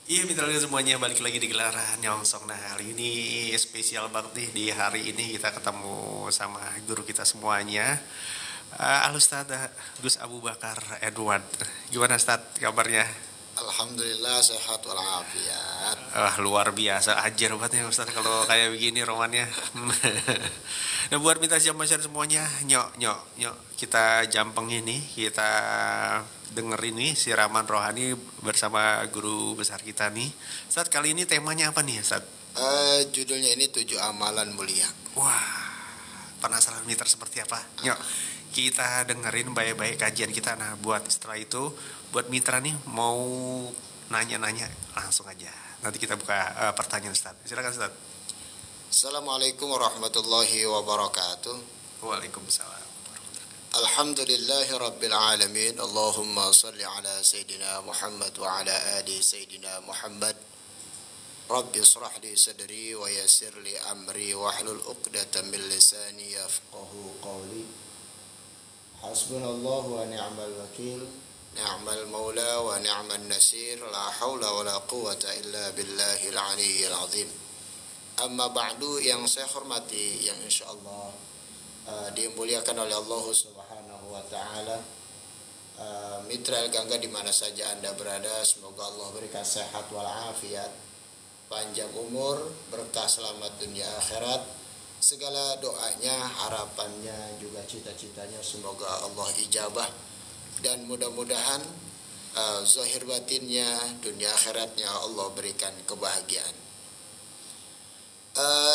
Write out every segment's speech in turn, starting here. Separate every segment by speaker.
Speaker 1: Iya, mitra semuanya balik lagi di gelaran Nyongsong. Nah, hari ini spesial banget nih. Di hari ini kita ketemu sama guru kita semuanya. Al Ustaz Gus Abu Bakar Edward. Gimana Ustaz kabarnya?
Speaker 2: Alhamdulillah sehat walafiat.
Speaker 1: Luar biasa, ajar banget ya Ustaz kalau kayak begini romannya. Nah, buat minta siapa semuanya, nyok, kita jampeng ini, kita denger ini siraman rohani bersama guru besar kita nih. Ustaz, kali ini temanya apa nih Ustaz?
Speaker 2: Judulnya ini 7 amalan mulia.
Speaker 1: Wah, penasaran mitra seperti apa? Nyok, kita dengerin baik-baik kajian kita. Nah, buat setelah itu, buat mitra nih mau nanya-nanya langsung aja. Nanti kita buka pertanyaan Ustaz. Silakan Ustaz.
Speaker 2: Assalamualaikum warahmatullahi wabarakatuh.
Speaker 1: Waalaikumsalam.
Speaker 2: Alhamdulillahi rabbil alamin. Allahumma salli ala Sayyidina Muhammad wa ala ali Sayyidina Muhammad. Rabbi israh li sadri wa yassir li amri wahlul 'uqdatam min lisani yafqahu qawli. Hasbunallahu wa ni'mal wakil. Ni'mal maula wa ni'man nasir. La haula wa la quwata illa billahil aliyyil azim. Amma ba'du, yang saya hormati, yang insyaallah dimuliakan oleh Allah Subhanahu wa taala. Mitra El Gangga di mana saja Anda berada, semoga Allah berikan sehat wal afiat, panjang umur, berkah selamat dunia akhirat. Segala doanya, harapannya, juga cita-citanya semoga Allah ijabah, dan mudah-mudahan zahir batinnya, dunia akhiratnya Allah berikan kebahagiaan.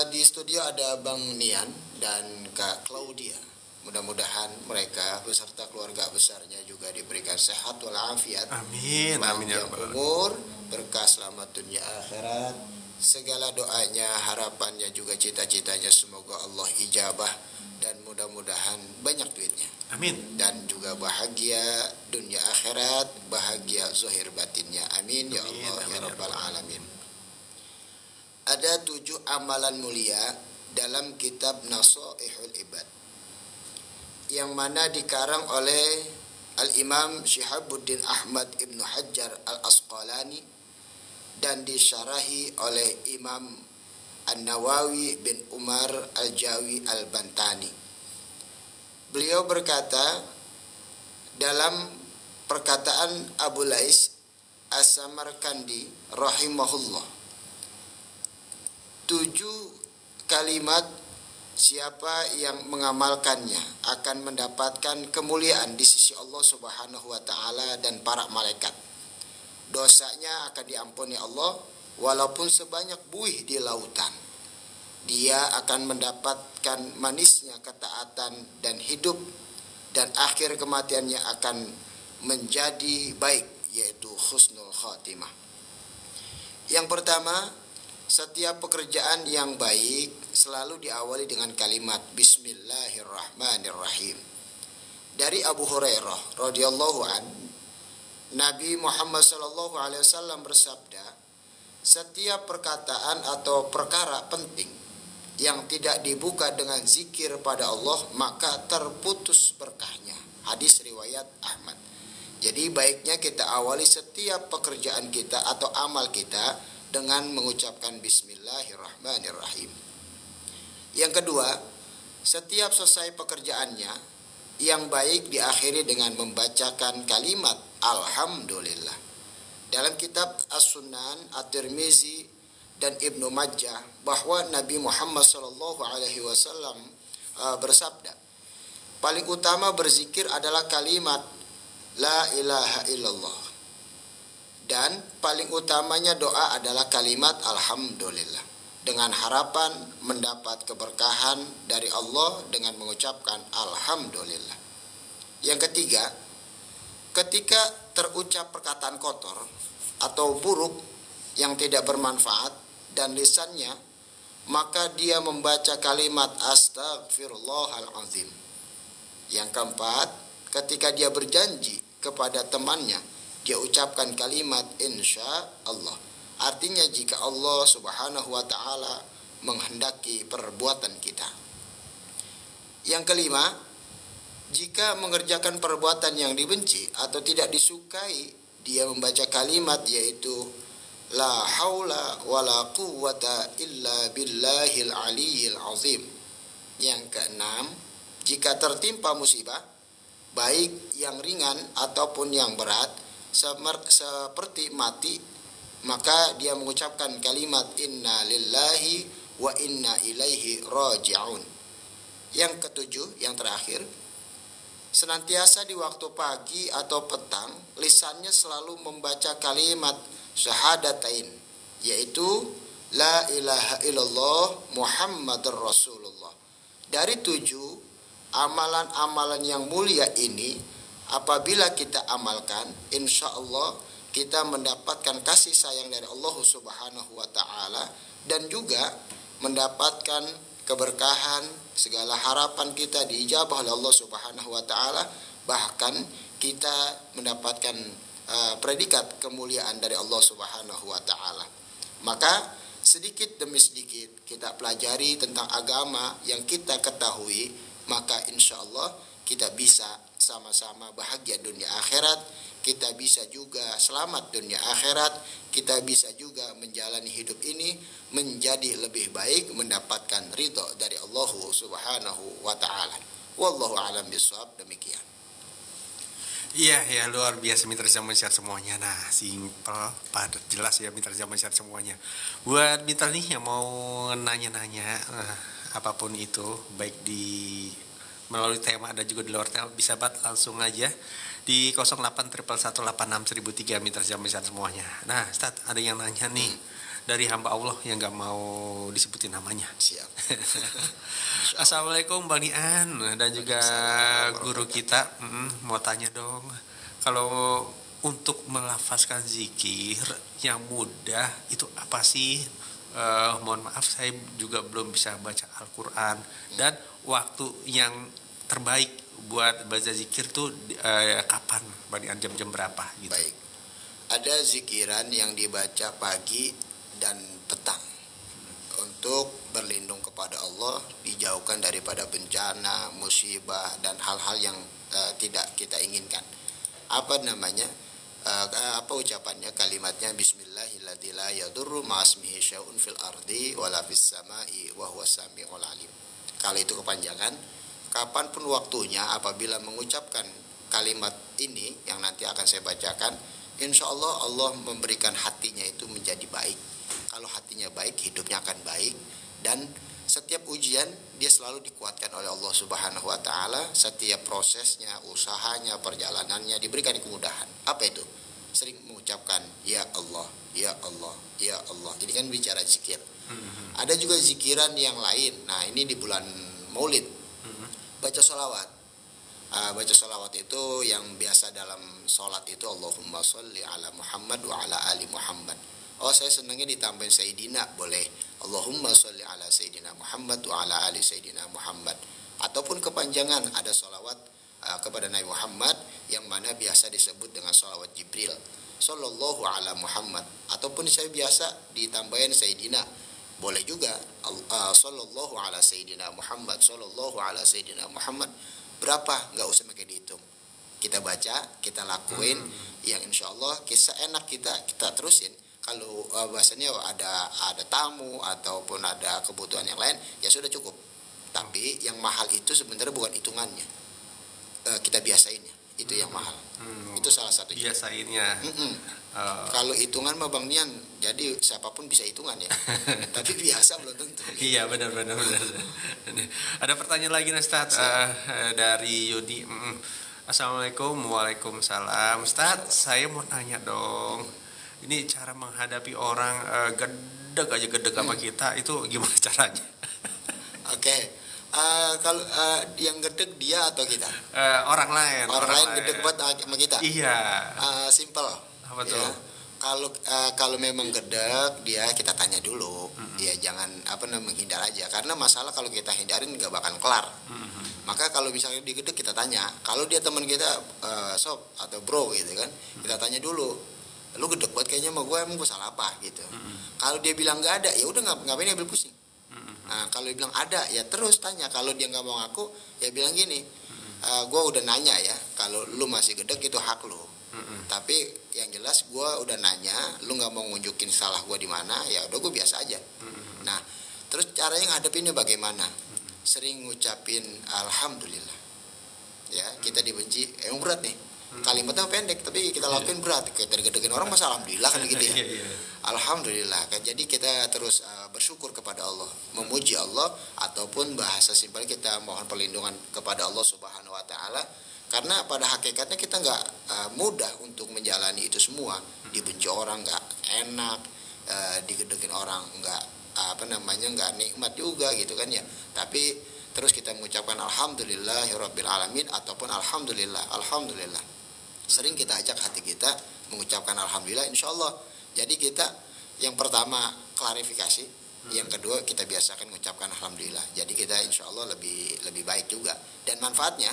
Speaker 2: Di studio ada Bang Nian dan Kak Claudia. Mudah-mudahan mereka beserta keluarga besarnya juga diberikan sehat walafiat.
Speaker 1: Amin, amin ya
Speaker 2: Panjang
Speaker 1: rabbal
Speaker 2: umur, berkah selamat dunia akhirat. Segala doanya, harapannya, juga cita-citanya semoga Allah ijabah, dan mudah-mudahan banyak duitnya.
Speaker 1: Amin.
Speaker 2: Dan juga bahagia dunia akhirat, bahagia zahir batinnya. Amin ya
Speaker 1: Amin,
Speaker 2: Allah
Speaker 1: amin
Speaker 2: ya
Speaker 1: ya
Speaker 2: rabbal
Speaker 1: rabbal
Speaker 2: alamin. Ada 7 amalan mulia dalam kitab Nasaihul Ibad, yang mana dikarang oleh Al-Imam Syihabuddin Ahmad Ibnu Hajar Al-Asqalani dan disyarahi oleh Imam An-Nawawi bin Umar Al-Jawi Al-Bantani. Beliau berkata dalam perkataan Abu Lais As-Samarkandi rahimahullah, 7 kalimat siapa yang mengamalkannya akan mendapatkan kemuliaan di sisi Allah Subhanahu wa taala dan para malaikat. Dosanya akan diampuni Allah walaupun sebanyak buih di lautan. Dia akan mendapatkan manisnya ketaatan dan hidup, dan akhir kematiannya akan menjadi baik, yaitu husnul khatimah. Yang pertama, setiap pekerjaan yang baik selalu diawali dengan kalimat Bismillahirrahmanirrahim. Dari Abu Hurairah radhiyallahu an, Nabi Muhammad sallallahu alaihi wasallam bersabda, setiap perkataan atau perkara penting yang tidak dibuka dengan zikir pada Allah maka terputus berkahnya. Hadis riwayat Ahmad. Jadi baiknya kita awali setiap pekerjaan kita atau amal kita dengan mengucapkan Bismillahirrahmanirrahim. Yang kedua, setiap selesai pekerjaannya yang baik diakhiri dengan membacakan kalimat Alhamdulillah. Dalam kitab As-Sunan, At-Tirmizi dan Ibnu Majah bahwa Nabi Muhammad SAW bersabda, paling utama berzikir adalah kalimat La ilaha illallah, dan paling utamanya doa adalah kalimat Alhamdulillah, dengan harapan mendapat keberkahan dari Allah dengan mengucapkan Alhamdulillah. Yang ketiga, ketika terucap perkataan kotor atau buruk yang tidak bermanfaat dan lisannya, maka dia membaca kalimat Astaghfirullahalazim. Yang keempat, ketika dia berjanji kepada temannya, dia ucapkan kalimat insya Allah. Artinya jika Allah Subhanahu wa taala menghendaki perbuatan kita. Yang kelima, jika mengerjakan perbuatan yang dibenci atau tidak disukai, dia membaca kalimat yaitu la haula wala quwwata illa billahil aliyyil azim. Yang keenam, jika tertimpa musibah baik yang ringan ataupun yang berat seperti mati, maka dia mengucapkan kalimat inna lillahi wa inna ilaihi raji'un. Yang ketujuh, yang terakhir, senantiasa di waktu pagi atau petang lisannya selalu membaca kalimat syahadatain, yaitu la ilaha illallah Muhammadur Rasulullah. Dari 7 amalan-amalan yang mulia ini, apabila kita amalkan, insya Allah kita mendapatkan kasih sayang dari Allah Subhanahu wa ta'ala, dan juga mendapatkan keberkahan, segala harapan kita diijabah oleh Allah Subhanahu wa ta'ala, bahkan kita mendapatkan predikat kemuliaan dari Allah Subhanahu wa ta'ala. Maka sedikit demi sedikit kita pelajari tentang agama yang kita ketahui, maka insya Allah kita bisa sama-sama bahagia dunia akhirat, kita bisa juga selamat dunia akhirat, kita bisa juga menjalani hidup ini menjadi lebih baik, mendapatkan ridho dari Allah Subhanahu wa ta'ala. Wallahu a'lam bishawab. Demikian.
Speaker 1: Iya ya, luar biasa Mitra Zaman Share semuanya. Nah, simple, padat, jelas ya Mitra Zaman Share semuanya. Buat Mitra nih yang mau nanya-nanya apapun itu, baik di melalui tema ada juga di luar tema, bisa langsung aja di 0811186003 Mitra Zaman Share semuanya. Nah, Ustaz, ada yang nanya nih dari hamba Allah yang gak mau disebutin namanya.
Speaker 2: Siap.
Speaker 1: Assalamualaikum Bang Nian dan juga guru kita, mau tanya dong, kalau untuk melafazkan zikir yang mudah itu apa sih? Mohon maaf saya juga belum bisa baca Al-Quran, dan waktu yang terbaik buat baca zikir tuh kapan? Bang Nian, jam-jam berapa gitu?
Speaker 2: Baik. Ada zikiran yang dibaca pagi dan petang untuk berlindung kepada Allah, dijauhkan daripada bencana, musibah, dan hal-hal yang tidak kita inginkan. Apa namanya? Apa ucapannya? Kalimatnya Bismillahilladzi la yadurru ma'asmihi syai'un fil ardi wala fis sama'i wa huwas sami'ul alim. Kalau itu kepanjangan, kapanpun waktunya apabila mengucapkan kalimat ini yang nanti akan saya bacakan, insya Allah Allah memberikan hatinya itu menjadi baik. Kalau hatinya baik, hidupnya akan baik, dan setiap ujian dia selalu dikuatkan oleh Allah Subhanahu wa ta'ala. Setiap prosesnya, usahanya, perjalanannya diberikan kemudahan. Apa itu? Sering mengucapkan ya Allah, ya Allah, ya Allah. Ini kan bicara zikir. Ada juga zikiran yang lain. Nah, ini di bulan Maulid, baca sholawat. Baca sholawat itu yang biasa dalam sholat itu Allahumma sholli ala Muhammad wa ala ali Muhammad. Oh, saya senangnya ditambahin Sayyidina, boleh. Allahumma sholli ala Sayyidina Muhammad wa ala ali Sayyidina Muhammad. Ataupun kepanjangan, ada sholawat kepada Nabi Muhammad yang mana biasa disebut dengan sholawat Jibril, Sallallahu ala Muhammad. Ataupun saya biasa ditambahin Sayyidina, boleh juga. Sallallahu ala Sayyidina Muhammad, Sallallahu ala Sayyidina Muhammad. Berapa? Nggak usah pakai dihitung. Kita baca, kita lakuin, yang insya Allah kisah enak kita terusin. Kalau bahasanya ada tamu ataupun ada kebutuhan yang lain, ya sudah cukup. Tapi yang mahal itu sebenarnya bukan hitungannya, kita biasainnya, itu yang mahal. Itu salah satu
Speaker 1: biasainnya.
Speaker 2: Kalau hitungan mah Bang Nian, jadi siapapun bisa hitungan ya. Tapi biasa belum tentu.
Speaker 1: Iya, benar. Ada pertanyaan lagi nih Ustaz, dari Yudi. Assalamualaikum. Waalaikumsalam. Ustaz, saya mau nanya dong, ini cara menghadapi orang gedeg sama kita itu gimana caranya?
Speaker 2: Oke. Kalau yang gedeg dia atau kita?
Speaker 1: Orang lain
Speaker 2: gedeg banget sama kita.
Speaker 1: Iya.
Speaker 2: Simple.
Speaker 1: Apa tuh?
Speaker 2: Ya. Kalau memang gedeg dia, kita tanya dulu. Ya jangan menghindar aja, karena masalah kalau kita hindarin nggak bakal kelar. Maka kalau misalnya digedeg, kita tanya. Kalau dia teman kita, sob atau bro gitu kan, kita tanya dulu, lu gedeg buat kayaknya sama gue, emang gue salah apa gitu. Kalau dia bilang nggak ada, ya udah ngapain ambil pusing. Nah, kalau dia bilang ada, ya terus tanya. Kalau dia nggak mau ngaku, ya bilang gini, gue udah nanya ya, kalau lu masih gedeg itu hak lu. Tapi yang jelas gue udah nanya, lu nggak mau nunjukin salah gue di mana, ya udah gue biasa aja. Nah, terus caranya ngadepinnya bagaimana? Sering ngucapin alhamdulillah. Ya, kita dibenci, emang berat nih. Kalimatnya pendek tapi kita lakuin berat. Kita gede-gedein orang masa alhamdulillah kan gitu ya. Alhamdulillah kan. Jadi kita terus bersyukur kepada Allah, memuji Allah, ataupun bahasa simpel kita mohon perlindungan kepada Allah Subhanahu wa taala. Karena pada hakikatnya kita nggak mudah untuk menjalani itu semua. Dibenci orang nggak enak, digedegin orang nggak nggak nikmat juga gitu kan ya. Tapi terus kita mengucapkan alhamdulillahirabbil alamin ataupun alhamdulillah. Sering kita ajak hati kita mengucapkan alhamdulillah, insya Allah. Jadi kita yang pertama klarifikasi, yang kedua kita biasakan mengucapkan alhamdulillah. Jadi kita insya Allah lebih baik juga. Dan manfaatnya,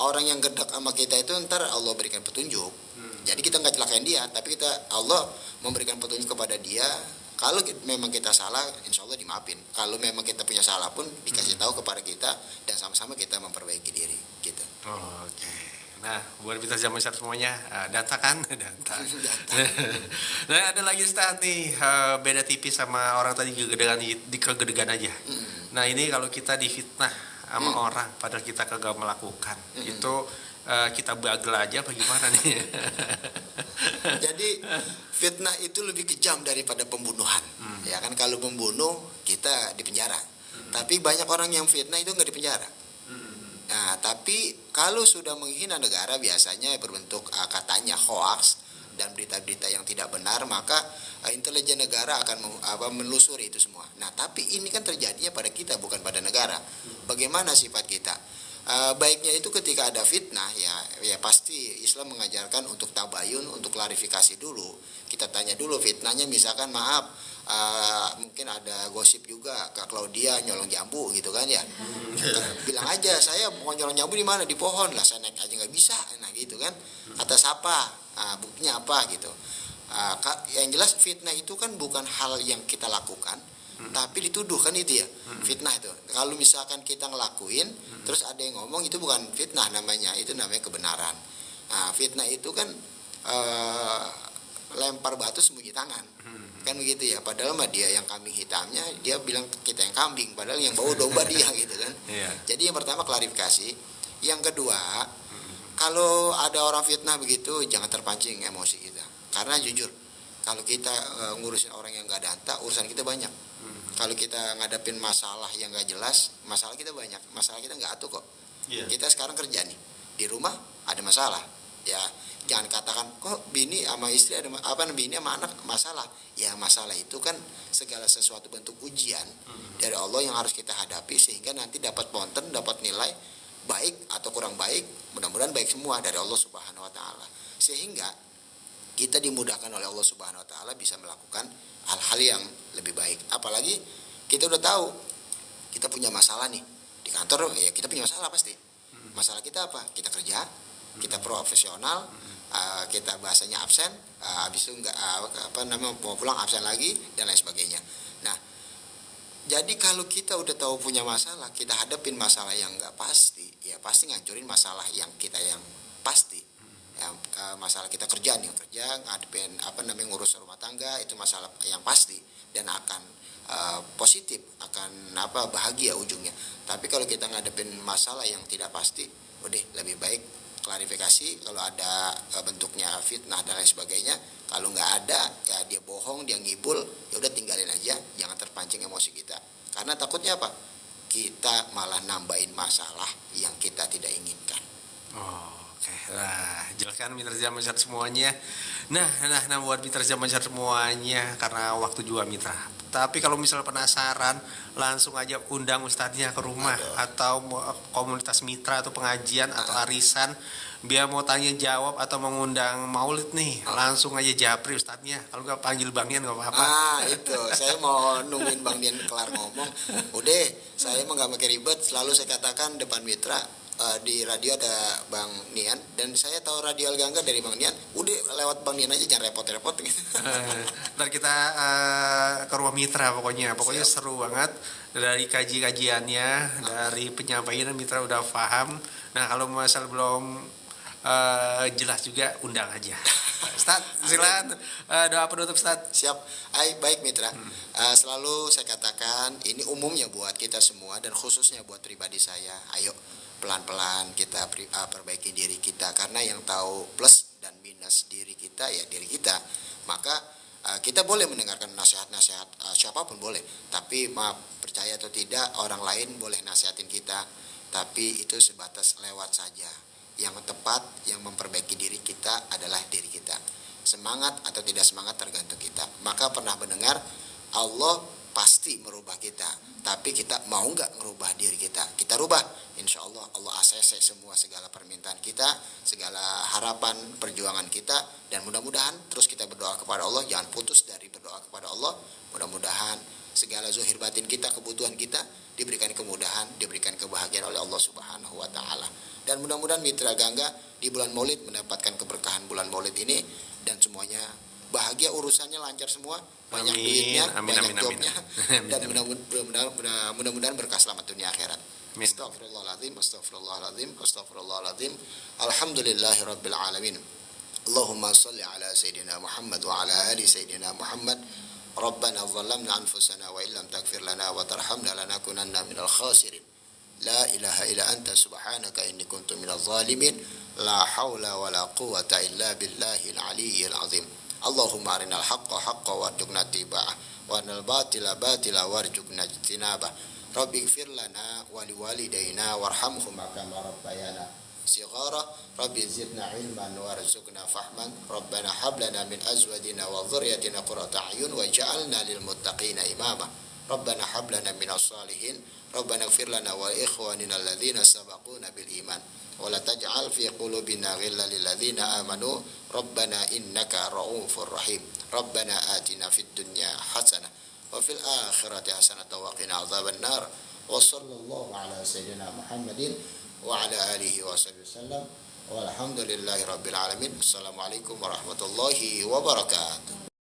Speaker 2: orang yang gedek sama kita itu ntar Allah berikan petunjuk. Jadi kita nggak celakain dia, tapi Allah memberikan petunjuk kepada dia. Kalau memang kita salah, insya Allah dimaafin. Kalau memang kita punya salah pun dikasih tahu kepada kita, dan sama-sama kita memperbaiki diri gitu.
Speaker 1: Oke. Nah, buat kita zaman semuanya, data kan? Data. Nah, ada lagi Ustaz nih, beda tipis sama orang tadi kegedegan aja. Nah, ini kalau kita difitnah sama orang, padahal kita kagak melakukan, itu kita bagel aja apa gimana nih?
Speaker 2: Jadi fitnah itu lebih kejam daripada pembunuhan. Ya kan, kalau membunuh kita dipenjara. Tapi banyak orang yang fitnah itu nggak dipenjara. Nah, tapi kalau sudah menghina negara biasanya berbentuk katanya hoax dan berita-berita yang tidak benar, maka intelijen negara akan menelusuri itu semua. Nah, tapi ini kan terjadinya pada kita, bukan pada negara. Bagaimana sifat kita? Baiknya itu ketika ada fitnah, ya pasti Islam mengajarkan untuk tabayun, untuk klarifikasi dulu. Kita tanya dulu fitnahnya, misalkan maaf, mungkin ada gosip juga Kak Claudia nyolong jambu gitu kan ya. Bilang aja, saya mau nyolong jambu di mana? Di pohon lah, saya naik aja nggak bisa. Nah gitu kan. Atas apa? Buktinya apa gitu. Yang jelas fitnah itu kan bukan hal yang kita lakukan, tapi dituduh kan itu ya. Fitnah itu. Kalau misalkan kita ngelakuin, terus ada yang ngomong, itu bukan fitnah namanya, itu namanya kebenaran. Nah, fitnah itu kan lempar batu sembunyi tangan. Kan begitu ya, padahal mah dia yang kambing hitamnya, dia bilang kita yang kambing, padahal yang bawa domba dia gitu kan. Jadi yang pertama klarifikasi. Yang kedua, kalau ada orang fitnah begitu, jangan terpancing emosi kita. Karena jujur, kalau kita ngurusin orang yang gak danta, urusan kita banyak. Kalau kita ngadepin masalah yang gak jelas, masalah kita banyak. Masalah kita gak atuh kok. Kita sekarang kerja nih, di rumah ada masalah. Ya, jangan katakan kok bini sama istri ada bini sama anak masalah. Ya, masalah itu kan segala sesuatu bentuk ujian dari Allah yang harus kita hadapi, sehingga nanti dapat ponten, dapat nilai baik atau kurang baik, mudah-mudahan baik semua dari Allah Subhanahu wa taala. Sehingga kita dimudahkan oleh Allah Subhanahu wa taala bisa melakukan hal-hal yang lebih baik. Apalagi kita udah tahu kita punya masalah nih di kantor, ya kita punya masalah pasti. Masalah kita apa? Kita kerja, kita profesional, kita bahasanya absen, habis itu mau pulang absen lagi dan lain sebagainya. Nah, jadi kalau kita udah tahu punya masalah, kita hadapin masalah yang nggak pasti, ya pasti ngancurin masalah yang kita yang pasti. Ya, masalah kita kerja ngadepin ngurus rumah tangga, itu masalah yang pasti dan akan positif, akan bahagia ujungnya. Tapi kalau kita ngadepin masalah yang tidak pasti, udah lebih baik klarifikasi. Kalau ada bentuknya fitnah dan lain sebagainya, kalau nggak ada ya dia bohong, dia ngibul, ya udah tinggalin aja, jangan terpancing emosi kita. Karena takutnya apa? Kita malah nambahin masalah yang kita tidak inginkan.
Speaker 1: Oke, nah jelaskan mitra zaman semuanya. Nah buat mitra zaman semuanya, karena waktu juga mitra. Tapi kalau misalnya penasaran, langsung aja undang ustadznya ke rumah. Atau komunitas mitra atau pengajian atau arisan, biar mau tanya jawab atau mengundang maulid nih, langsung aja japri ustadznya. Kalau nggak panggil Bang Dian nggak apa-apa.
Speaker 2: Itu saya mau nungguin Bang Dian kelar ngomong. Udah, saya mah nggak pakai ribet. Selalu saya katakan depan mitra, di radio ada Bang Nian, dan saya tahu radio Al-Gangga dari Bang Nian. Udah lewat Bang Nian aja, jangan repot-repot gitu.
Speaker 1: Ntar kita ke rumah mitra pokoknya Siap. Seru banget dari kajiannya, dari penyampaian mitra udah paham. Nah kalau misal belum jelas juga, undang aja. Ustaz, silakan doa penutup Ustaz.
Speaker 2: Siap. Baik mitra. Selalu saya katakan ini umumnya buat kita semua dan khususnya buat pribadi saya. Ayo pelan-pelan kita perbaiki diri kita, karena yang tahu plus dan minus diri kita ya diri kita. Maka kita boleh mendengarkan nasihat-nasihat siapapun boleh, tapi maaf, percaya atau tidak orang lain boleh nasihatin kita, tapi itu sebatas lewat saja. Yang tepat, yang memperbaiki diri kita adalah diri kita. Semangat atau tidak semangat tergantung kita. Maka pernah mendengar Allah pasti merubah kita, tapi kita mau nggak merubah diri kita? Kita rubah, insya Allah Allah ACC semua segala permintaan kita, segala harapan perjuangan kita, dan mudah-mudahan terus kita berdoa kepada Allah, jangan putus dari berdoa kepada Allah. Mudah-mudahan segala zuhir batin kita, kebutuhan kita diberikan kemudahan, diberikan kebahagiaan oleh Allah Subhanahu wa taala. Dan mudah-mudahan mitra Gangga di bulan Maulid mendapatkan keberkahan bulan Maulid ini, dan semuanya bahagia, urusannya lancar semua, banyak duitnya, banyak jobnya, dan mudah-mudahan berkah selamat dunia akhirat. Astagfirullahaladzim, astagfirullahaladzim, astagfirullahaladzim. Alhamdulillahirabbil alamin. Allahumma salli ala sayyidina Muhammad wa ala ali sayyidina Muhammad. Rabbana zalamna anfusana wa illam taghfir lana wa tarhamna lanakunanna minal khasirin. La ilaha illa anta subhanaka inni kuntu minadh zalimin. La haula wa la quwata illa billahil aliyyil azim. Allahumma arinal haqqa haqqa warzuqna ittiba'ah wa arinal batila batila warzuqna ijtinabah. Rabbi ighfir lana wa liwalidayna warhamhuma kama rabbayana صغارا ربي زدنا علما وارزقنا فهما ربنا هب لنا من ازواجنا وذريتنا قرة اعين واجعلنا للمتقين اماما ربنا هب لنا من الصالحين ربنا اغفر لنا ولاخواننا الذين سبقونا بالايمان ولا تجعل في قلوبنا غلا للذين امنوا ربنا انك رؤوف رحيم ربنا آتنا في الدنيا حسنة وفي الآخرة حسنة وقنا عذاب النار وصلى الله على سيدنا محمد وعلى آله وصحبه وسلم والحمد لله رب العالمين. Assalamualaikum warahmatullahi wabarakatuh.